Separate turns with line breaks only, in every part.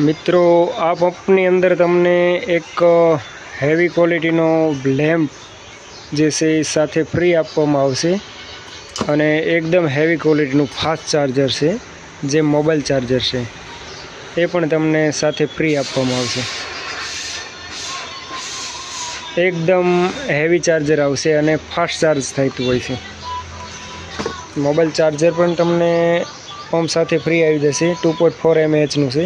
મિત્રો આ પંપની અંદર તમને એક હેવી ક્વોલિટીનો લેમ્પ જે છે એ સાથે ફ્રી આપવામાં આવશે અને એકદમ હેવી ક્વોલિટીનું ફાસ્ટ ચાર્જર છે જે મોબાઈલ ચાર્જર છે એ પણ તમને સાથે ફ્રી આપવામાં આવશે। એકદમ હેવી ચાર્જર આવશે અને ફાસ્ટ ચાર્જ થતું હોય છે। મોબાઈલ ચાર્જર પણ તમને પંપ સાથે ફ્રી આવી જશે। 2.4 mAhનું છે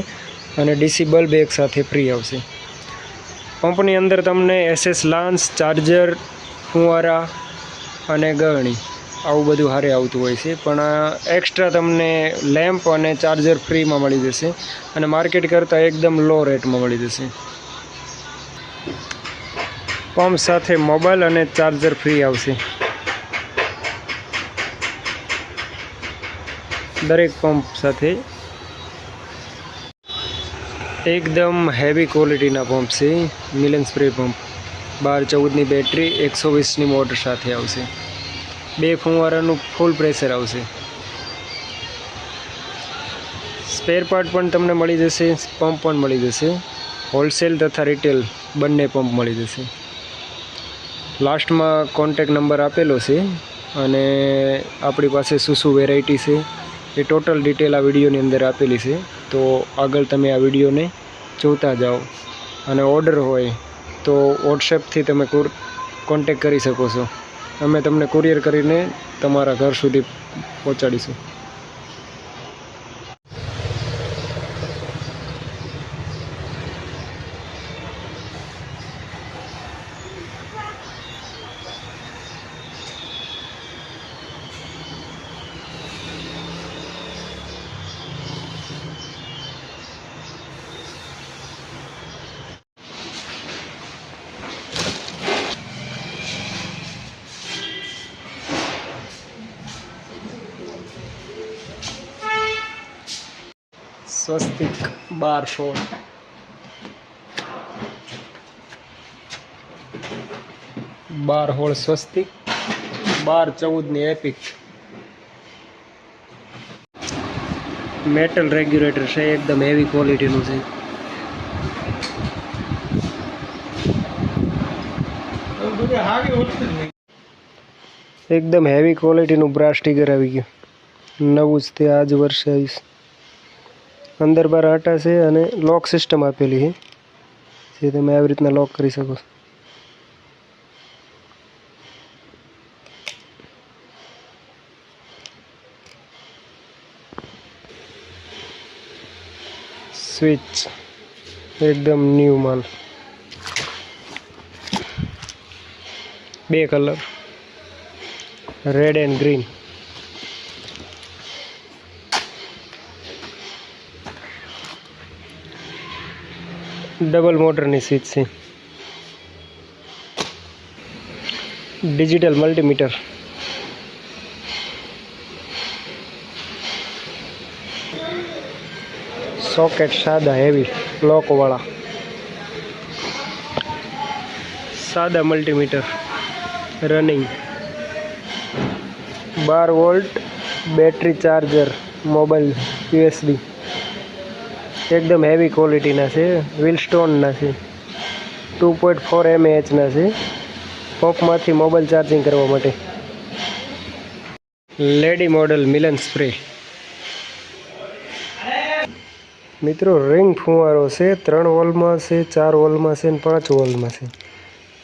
અને ડીસી બલ્બ એક સાથે ફ્રી આવશે। પંપની અંદર તમને SS લાન્સ, ચાર્જર, ફુવારા અને ગળણી આવું બધું હારે આવતું હોય છે, પણ એક્સ્ટ્રા તમને લેમ્પ અને ચાર્જર ફ્રીમાં મળી જશે અને માર્કેટ કરતાં એકદમ લો રેટમાં મળી જશે। પંપ સાથે મોબાઈલ અને ચાર્જર ફ્રી આવશે। દરેક પંપ સાથે એકદમ હેવી ક્વોલિટીના પંપ છે। મિલન સ્પ્રે પંપ 12-14ની બેટરી 120ની મોટર સાથે આવશે। 2 ફુવારાનું ફૂલ પ્રેશર આવશે। સ્પેર પાર્ટ પણ તમને મળી જશે, પંપ પણ મળી જશે। હોલસેલ તથા રિટેલ બંને પંપ મળી જશે। લાસ્ટમાં કોન્ટેક નંબર આપેલો છે અને આપણી પાસે શું વેરાયટી છે એ ટોટલ ડિટેલ આ વિડીયોની અંદર આપેલી છે, તો આગળ તમે આ વિડીયોને જોતા જાઓ અને ઓર્ડર હોય તો વોટ્સએપથી તમે કોન્ટેક કરી શકો છો। અમે તમને કુરિયર કરીને તમારા ઘર સુધી પહોંચાડીશું। સ્વસ્તિક 12-16 12-16 સ્વસ્તિક 12-14ની એપિક મેટલ રેગ્યુલેટર છે, એકદમ હેવી ક્વોલિટીનું છે। એકદમ હેવી ક્વોલિટીનું બ્રાસ સ્ટીકર આવી ગયું, નવું જ તે આજ વર્ષે આવીશ। અંદર બાર આટા છે અને લોક સિસ્ટમ આપેલી છે જે તમે આવી રીતના લોક કરી શકો છો। સ્વિચ એકદમ ન્યૂ માલ, 2 colour red and green. Double મોટરની સ્વિચ છે। ડિજિટલ મલ્ટીમીટર, સોકેટ સાદા હેવી લોકવાળા, સાદા multimeter running, 12 volt battery charger, mobile USB એકદમ હેવી ક્વોલિટીના છે, વિલસ્ટોનના છે, 2.4 mAhના છે, પંપમાંથી મોબાઈલ ચાર્જિંગ કરવા માટે। લેડી મોડલ મિલન સ્પ્રે। મિત્રો રિંગ ફુવારો છે, 3 વોલમાં છે, 4 વોલમાં છે અને 5 વોલમાં છે।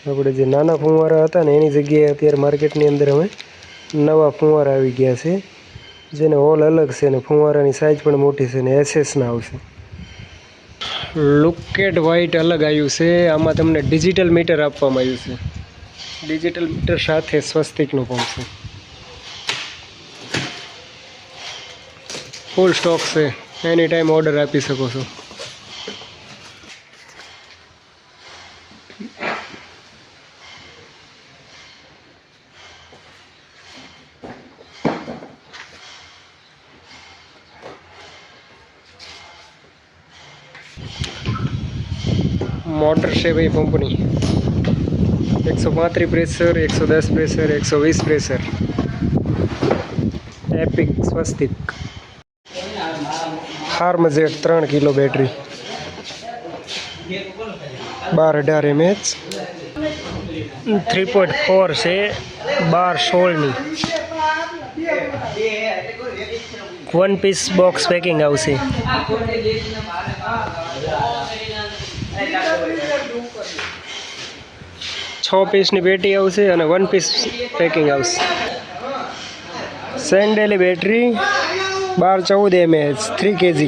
આપણે જે નાના ફુવારા હતા ને એની જગ્યાએ અત્યારે માર્કેટની અંદર હવે નવા ફુવારા આવી ગયા છે, જેને હોલ અલગ છે ને ફુવારાની સાઇઝ પણ મોટી છે ને SS ના આવશે। લુકેટ વ્હાઇટ અલગ આવ્યું છે, આમાં તમને ડિજિટલ મીટર આપવામાં આવ્યું છે। ડિજિટલ મીટર સાથે સ્વસ્તિકનું પંપ છે, ફૂલ સ્ટોક છે, એની ટાઈમ ઓર્ડર આપી શકો છો। મોટર છે ભાઈ પંપની 135 પ્રેશર, 110 પ્રેશર, 120 પ્રેશર, એપિક સ્વસ્તિક, ફાર્મજેટ 3 કિલો બેટરી, 12-18 mAh 3.4 છે 12-16ની 1 પીસ બોક્સ પેકિંગ આવશે. 6 પીસની પેટી આવશે અને 1 પીસ પેકિંગ આવશે. સેન્ડેલી બેટરી 12-14 mAh 3 kg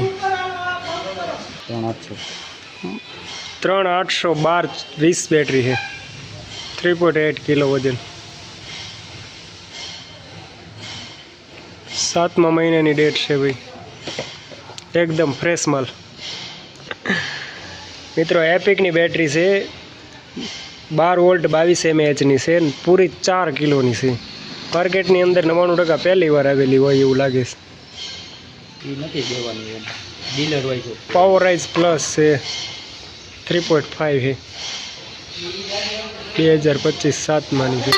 3800 12-20 બેટરી છે 3.8 કિલો વજન. 7મા મહિનાની ડેટ છે ભાઈ, એકદમ ફ્રેશ માલ. મિત્રો એપિકની બેટરી છે 12 વોલ્ટ 22 mAhની છે, પૂરી 4 કિલોની છે. માર્કેટની અંદર 99% પહેલી વાર આવેલી હોય એવું લાગે છે. પાવરાઇઝ પ્લસ છે 3.5 છે 2025 7માની છે.